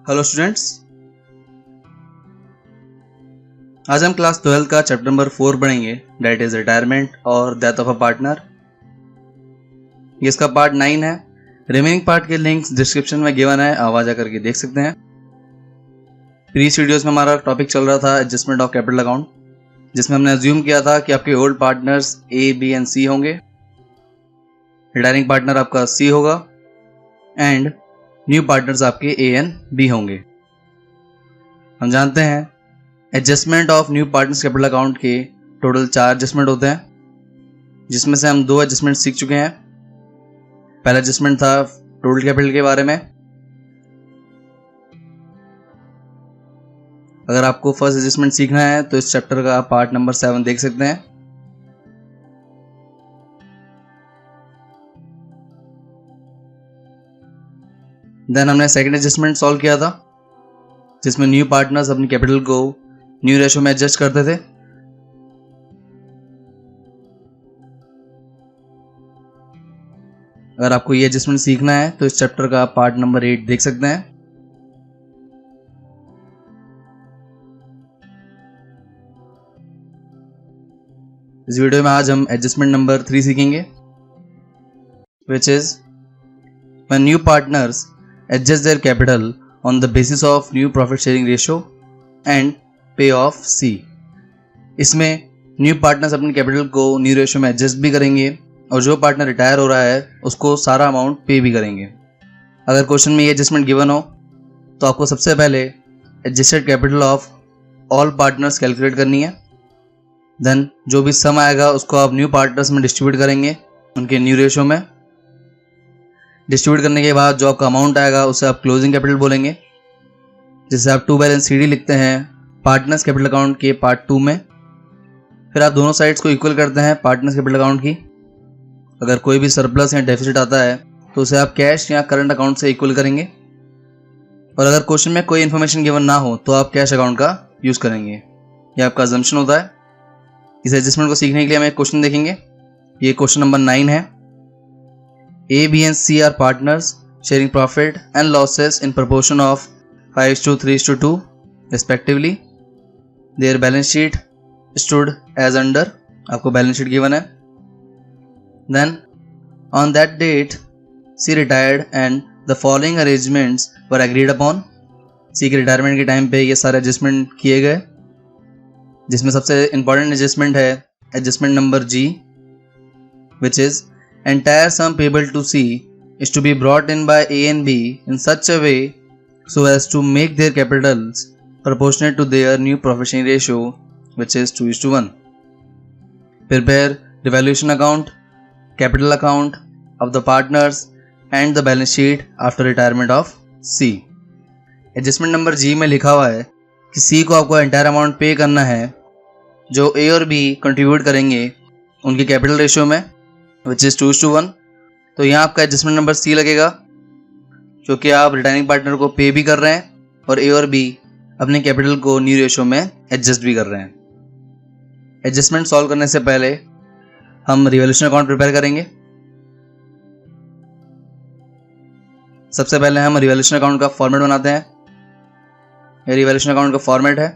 Hello students, आज हम class 12 का चैप्टर नंबर 4 पढ़ेंगे, डेट इज रिटायरमेंट और डेथ ऑफ अ पार्टनर। ये इसका पार्ट 9 है। रिमेनिंग पार्ट के लिंक्स डिस्क्रिप्शन में गिवन है, आप आजा करके देख सकते हैं। प्रीवियस वीडियोस में हमारा टॉपिक चल रहा था एडजस्टमेंट ऑफ कैपिटल अकाउंट, जिसमें हमने अज्यूम किया था कि आपके old partners A, B and C होंगे, रिटायरिंग पार्टनर आपका सी होगा एंड न्यू पार्टनर्स आपके ए एंड बी होंगे। हम जानते हैं adjustment of new partners capital account के टोटल 4 एडजस्टमेंट होते हैं, जिसमें से हम 2 एडजस्टमेंट सीख चुके हैं। पहला एडजस्टमेंट था टोटल कैपिटल के बारे में। अगर आपको फर्स्ट एडजस्टमेंट सीखना है तो इस चैप्टर का पार्ट नंबर 7 देख सकते हैं। देन हमने सेकंड एडजस्टमेंट सॉल्व किया था, जिसमें न्यू पार्टनर्स अपनी कैपिटल को न्यू रेशो में एडजस्ट करते थे। अगर आपको ये एडजस्टमेंट सीखना है तो इस चैप्टर का पार्ट नंबर 8 देख सकते हैं। इस वीडियो में आज हम एडजस्टमेंट नंबर 3 सीखेंगे, which is when new partners adjust their capital on the basis of new profit sharing ratio and pay off C। इसमें न्यू पार्टनर्स अपनी कैपिटल को न्यू रेशियो में एडजस्ट भी करेंगे और जो पार्टनर रिटायर हो रहा है उसको सारा अमाउंट पे भी करेंगे। अगर क्वेश्चन में ये एडजस्टमेंट गिवन हो तो आपको सबसे पहले adjusted capital of all partners calculate करनी है। देन जो भी सम आएगा उसको आप न्यू पार्टनर्स में डिस्ट्रीब्यूट करेंगे उनके न्यू रेशियो में। डिस्ट्रीब्यूट करने के बाद जो आपका अमाउंट आएगा उसे आप क्लोजिंग कैपिटल बोलेंगे, जिससे आप टू बैलेंस CD लिखते हैं पार्टनर्स कैपिटल अकाउंट के पार्ट 2 में। फिर आप दोनों साइड्स को इक्वल करते हैं पार्टनर्स कैपिटल अकाउंट की। अगर कोई भी सरप्लस या डेफिसिट आता है तो उसे आप कैश या करंट अकाउंट से इक्वल करेंगे। और अगर क्वेश्चन में कोई इन्फॉर्मेशन गिवन ना हो तो आप कैश अकाउंट का यूज करेंगे। यह आपका अजम्पशन होता है। इस एडजस्टमेंट को सीखने के लिए हम एक क्वेश्चन देखेंगे। ये क्वेश्चन नंबर 9 है। A, B and C are partners sharing profit and losses in proportion of 5:3:2 respectively. Their balance sheet stood as under, आपको बैलेंस शीट गिवन है। Then on that date C retired and the following arrangements were agreed upon. C के retirement के time पे ये सारे adjustment किए गए, जिसमें सबसे इंपॉर्टेंट एडजस्टमेंट है adjustment number G, which is entire sum payable to C is to be brought in by A and B in such a way so as to make their capitals proportionate to their new profit sharing ratio, which is 2:1. Prepare revaluation account, capital account of the partners and the balance sheet after retirement of C. Adjustment number G में लिखा हुआ है कि C को आपको entire amount पे करना है जो A और B कंट्रीब्यूट करेंगे उनकी कैपिटल रेशियो में, which is 2:1। तो यहाँ आपका एडजस्टमेंट नंबर C लगेगा, क्योंकि आप रिटायरिंग पार्टनर को पे भी कर रहे हैं और A और B अपने कैपिटल को न्यू रेशियो में एडजस्ट भी कर रहे हैं। एडजस्टमेंट सॉल्व करने से पहले हम रिवैल्यूएशन अकाउंट प्रिपेयर करेंगे। सबसे पहले हम रिवैल्यूएशन अकाउंट का फॉर्मेट बनाते हैं। यह रिवैल्यूएशन अकाउंट का फॉर्मेट है।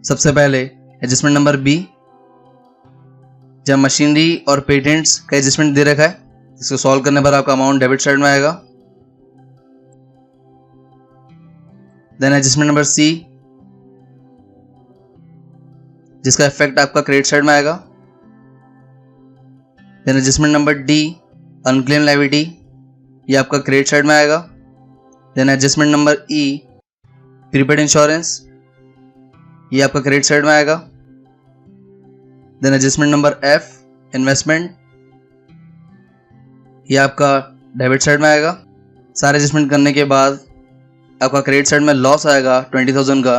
सबसे पहले एडजस्टमेंट नंबर B, जब मशीनरी और पेटेंट्स का एडजस्टमेंट दे रखा है, इसको सॉल्व करने पर आपका अमाउंट डेबिट साइड में आएगा। देन एडजस्टमेंट नंबर C, जिसका इफेक्ट आपका क्रेडिट साइड में आएगा। Then adjustment number D, unclaim liability, ये आपका क्रेडिट साइड में आएगा। Then adjustment number E, prepaid insurance, ये आपका क्रेडिट साइड में आएगा। Then adjustment number F, investment, ये आपका डेबिट साइड में आएगा। सारे एडजस्टमेंट करने के बाद आपका क्रेडिट साइड में लॉस आएगा 20,000 का,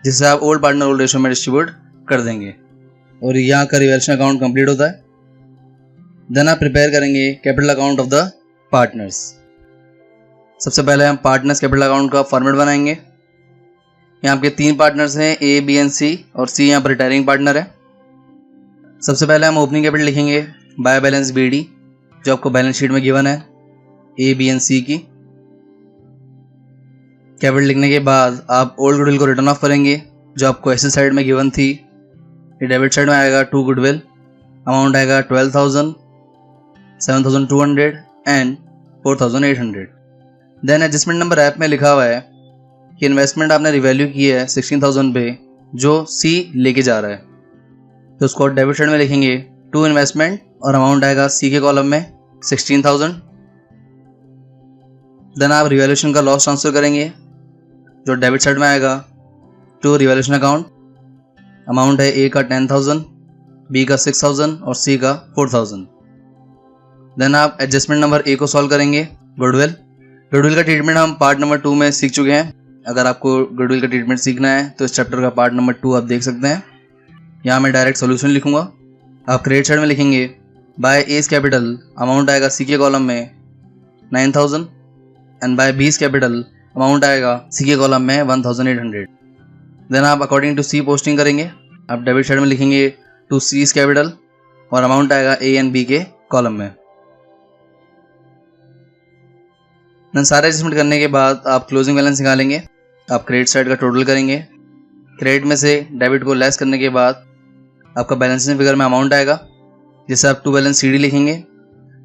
जिससे आप ओल्ड पार्टनर ओल्ड रेशियो में डिस्ट्रीब्यूट कर देंगे और यहाँ का रिवैल्यूएशन अकाउंट कंप्लीट होता है। देन आप प्रिपेयर करेंगे capital account of the partners. सबसे पहले हम पार्टनर्स कैपिटल अकाउंट का फॉर्मेट बनाएंगे। यहाँ आपके 3 पार्टनर्स हैं A, B and C, और C यहाँ पर रिटायरिंग पार्टनर है। सबसे पहले हम ओपनिंग कैपिटल लिखेंगे बाय बैलेंस BD, जो आपको बैलेंस शीट में गिवन है A, B and C की। कैपिटल लिखने के बाद आप ओल्ड गुडविल को रिटर्न ऑफ करेंगे जो आपको एसेट साइड में गिवन थी। ये डेबिट साइड में आएगा 2 गुडविल, अमाउंट आएगा 12,000, 7,200 and 4,800। Then adjustment number F में लिखा हुआ है कि इन्वेस्टमेंट आपने रिवैल्यू की है 16,000 पे जो सी लेके जा रहा है, तो उसको डेबिट साइड में लिखेंगे टू इन्वेस्टमेंट और अमाउंट आएगा सी के कॉलम में 16,000। देन आप रिवैल्यूएशन का लॉस ट्रांसफर करेंगे जो डेबिट साइड में आएगा टू रिवैल्यूएशन अकाउंट। अमाउंट है ए का 10,000, बी का 6,000 और सी का 4,000। देन आप एडजस्टमेंट नंबर ए को सॉल्व करेंगे गुडविल। गुडविल का ट्रीटमेंट हम पार्ट नंबर 2 में सीख चुके हैं। अगर आपको गुडविल का ट्रीटमेंट सीखना है तो इस चैप्टर का पार्ट नंबर 2 आप देख सकते हैं। यहाँ मैं डायरेक्ट सोल्यूशन लिखूंगा। आप क्रेडिट साइड में लिखेंगे बाय एज कैपिटल, अमाउंट आएगा सी के कॉलम में 9,000 एंड बाय बीज कैपिटल अमाउंट आएगा सी के कॉलम में 1,800। देन आप अकॉर्डिंग टू सी पोस्टिंग करेंगे। आप डेबिट साइड में लिखेंगे टू सीज कैपिटल और अमाउंट आएगा ए एंड बी के कॉलम में। देन सारे एडजस्टमेंट करने के बाद आप क्लोजिंग बैलेंस निकालेंगे। आप क्रेडिट साइड का टोटल करेंगे। क्रेडिट में से डेबिट को लेस करने के बाद आपका बैलेंसिंग फिगर में अमाउंट आएगा जिसे आप टू बैलेंस सी डी लिखेंगे।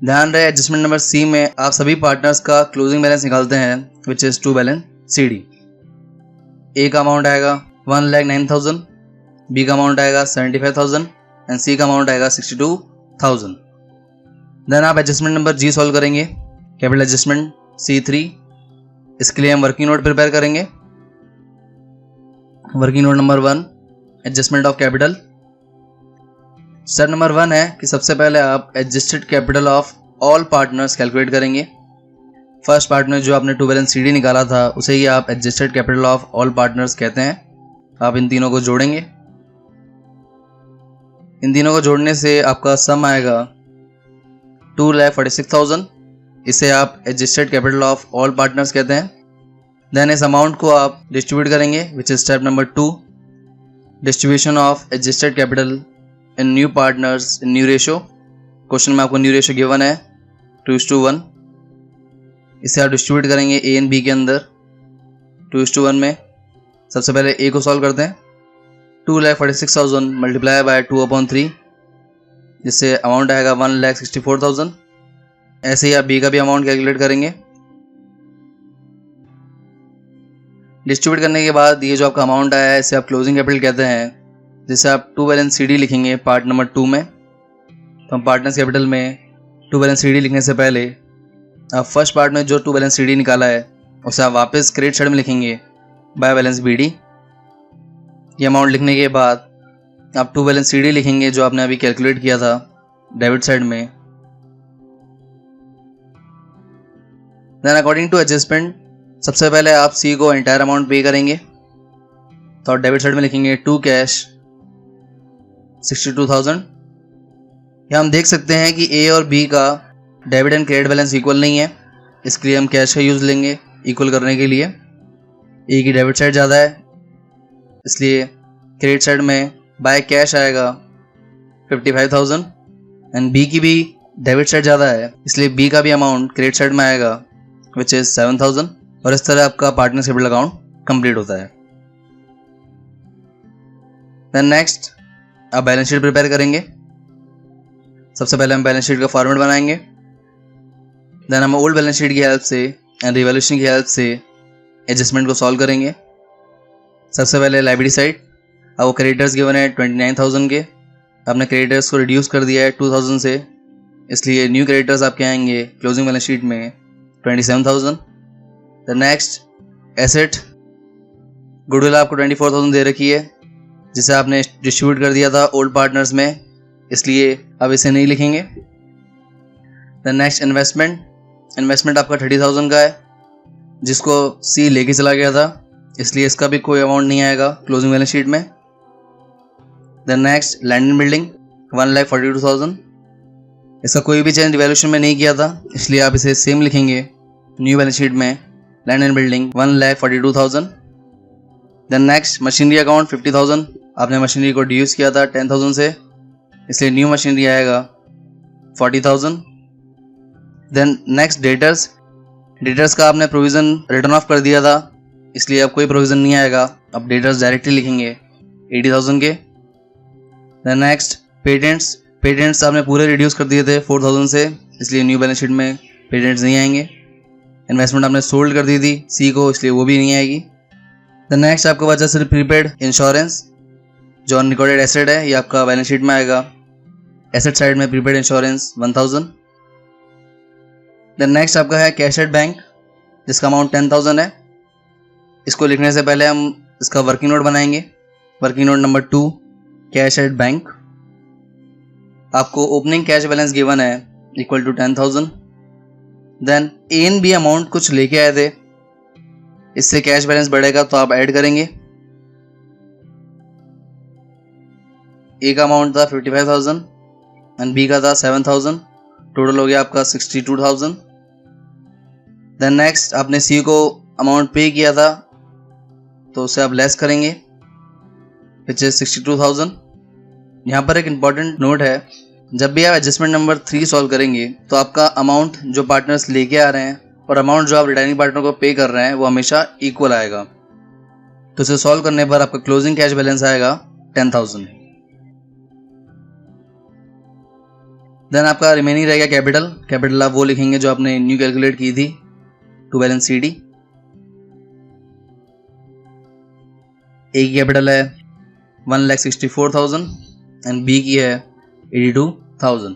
ध्यान रहे एडजस्टमेंट नंबर सी में आप सभी पार्टनर्स का क्लोजिंग बैलेंस निकालते हैं which is to balance C D. A का अमाउंट आएगा 1,09,000, बी का अमाउंट आएगा 75,000 एंड सी का अमाउंट आएगा 62,000। देन आप एडजस्टमेंट नंबर जी सॉल्व करेंगे। कैपिटल एडजस्टमेंट C3, इसके लिए हम वर्किंग नोट प्रिपेयर करेंगे। Working note number 1 adjustment of capital. Step number 1 है कि सबसे पहले आप adjusted capital of all partners calculate करेंगे। फर्स्ट पार्टनर जो आपने टू बैलेंस सी डी निकाला था उसे ही आप adjusted capital of all partners कहते हैं। आप इन तीनों को जोड़ेंगे। इन तीनों को जोड़ने से आपका सम आएगा 2,46,000। इसे आप adjusted capital of all partners कहते हैं। देन इस अमाउंट को आप डिस्ट्रीब्यूट करेंगे which is step number 2, distribution of adjusted capital in new partners in new ratio. Question में आपको न्यू रेशो गिवन है 2:1। इसे आप डिस्ट्रीब्यूट करेंगे ए एंड बी के अंदर 2:1 में। सबसे पहले ए को सॉल्व करते हैं। 2,46,000 मल्टीप्लाई बाय 2/3 जिससे अमाउंट आएगा 1,64,000। ऐसे ही आप बी का भी अमाउंट कैलकुलेट करेंगे। डिस्ट्रीब्यूट करने के बाद ये जो आपका अमाउंट आया है इसे आप क्लोजिंग कैपिटल कहते हैं जिसे आप टू बैलेंस सी डी लिखेंगे पार्ट नंबर 2 में। तो हम पार्टनर्स कैपिटल में टू बैलेंस सी डी लिखने से पहले आप फर्स्ट पार्ट में जो टू बैलेंस सी डी निकाला है उसे आप वापस क्रेडिट साइड में लिखेंगे बाय बैलेंस बी डी। ये अमाउंट लिखने के बाद आप टू बैलेंस सी डी लिखेंगे जो आपने अभी कैलकुलेट किया था डेबिट साइड में। देन अकॉर्डिंग टू एडजस्टमेंट सबसे पहले आप सी को एंटायर अमाउंट पे करेंगे। तो आप डेबिट साइड में लिखेंगे टू कैश 62,000। यहाँ हम देख सकते हैं कि ए और बी का debit and credit balance equal नहीं है, इसके लिए हम कैश का यूज़ लेंगे इक्वल करने के लिए। ए की डेबिट साइड ज़्यादा है इसलिए क्रेडिट साइड में बाय कैश आएगा 55,000 एंड बी की भी डेबिट साइड ज़्यादा है इसलिए बी का भी अमाउंट क्रेडिट साइड में आएगा विच इज 7,000। और इस तरह आपका पार्टनर्स कैपिटल अकाउंट कंप्लीट होता है। देन नेक्स्ट आप बैलेंस शीट प्रिपेयर करेंगे। सबसे पहले हम बैलेंस शीट का फॉर्मेट बनाएंगे। देन हम ओल्ड बैलेंस शीट की हेल्प से एंड रिवैल्यूएशन की हेल्प से एडजस्टमेंट को सॉल्व करेंगे। सबसे पहले लायबिलिटी साइड आपको क्रेडिटर्स गिवन है 29,000 के, आपने क्रेडिटर्स को रिड्यूस कर दिया है 2,000 से, इसलिए न्यू क्रेडिटर्स आपके आएंगे क्लोजिंग बैलेंस शीट में 27,000। द नेक्स्ट एसेट गुडविल आपको 24,000 दे रखी है जिसे आपने डिस्ट्रीब्यूट कर दिया था ओल्ड पार्टनर्स में, इसलिए अब इसे नहीं लिखेंगे। द नेक्स्ट इन्वेस्टमेंट आपका 30,000 का है जिसको सी लेके चला गया था, इसलिए इसका भी कोई अमाउंट नहीं आएगा क्लोजिंग बैलेंस शीट में। The next land and building 1,42,000, इसका कोई भी चेंज रिवैल्यूएशन में नहीं किया था इसलिए आप इसे सेम लिखेंगे न्यू बैलेंस शीट में land and building 1,42,000। Then next machinery account 50,000, आपने मशीनरी को डिड्यूस किया था 10,000 से, इसलिए न्यू मशीनरी आएगा 40,000। देन नेक्स्ट डेटर्स का आपने प्रोविज़न रिटर्न ऑफ कर दिया था इसलिए अब कोई प्रोविज़न नहीं आएगा, अब डेटर्स डायरेक्टली लिखेंगे 80,000 के। देन नेक्स्ट पेटेंट्स आपने पूरे रिड्यूस कर दिए थे 4,000 से, इसलिए न्यू बैलेंस शीट में पेटेंट्स नहीं आएंगे। इन्वेस्टमेंट आपने सोल्ड कर दी थी सी को, इसलिए वो भी नहीं आएगी। देन नेक्स्ट आपको बचा सिर्फ प्रीपेड इंश्योरेंस, जो अनरिकॉर्डेड एसेट है, ये आपका बैलेंस शीट में आएगा। एसेट साइड में प्रीपेड इंश्योरेंस 1000। देन नेक्स्ट आपका है कैश एट बैंक, जिसका अमाउंट 10,000 है। इसको लिखने से पहले हम इसका वर्किंग नोट बनाएंगे। Working note number 2, cash at bank. आपको ओपनिंग कैश बैलेंस गिवन है equal to 10,000। Then A and B amount कुछ लेके आए थे, इससे कैश बैलेंस बढ़ेगा तो आप ऐड करेंगे। ए का अमाउंट था 55,000 एंड बी का था 7,000, टोटल हो गया आपका 62,000। देन नेक्स्ट आपने सी को अमाउंट पे किया था तो उसे आप लेस करेंगे, विच इज 62,000। यहाँ पर एक इम्पॉर्टेंट नोट है, जब भी आप एडजस्टमेंट नंबर 3 सॉल्व करेंगे तो आपका अमाउंट जो पार्टनर्स लेके आ रहे हैं और अमाउंट जो आप रिटायरिंग पार्टनर को पे कर रहे हैं वो हमेशा इक्वल आएगा। तो इसे सॉल्व करने पर आपका क्लोजिंग कैश बैलेंस आएगा 10,000। देन आपका रिमेनिंग रहेगा कैपिटल आप वो लिखेंगे जो आपने न्यू कैलकुलेट की थी टू बैलेंस सी डी। ए की कैपिटल है 1,64,000 एंड बी की है 82,000।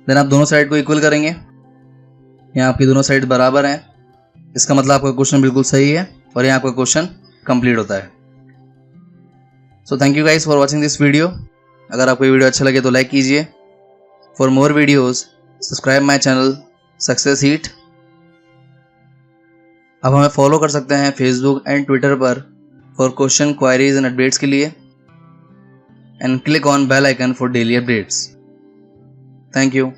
देन आप दोनों साइड को इक्वल करेंगे, यहाँ आपकी दोनों साइड बराबर हैं, इसका मतलब आपका क्वेश्चन बिल्कुल सही है और यहाँ आपका क्वेश्चन कंप्लीट होता है। So thank you guys for watching this video. अगर आपको ये वीडियो अच्छा लगे तो लाइक कीजिए। For more videos subscribe my channel success heat. आप हमें फॉलो कर सकते हैं फेसबुक एंड ट्विटर पर for question, queries and updates के लिए, and click on bell icon for daily updates. Thank you.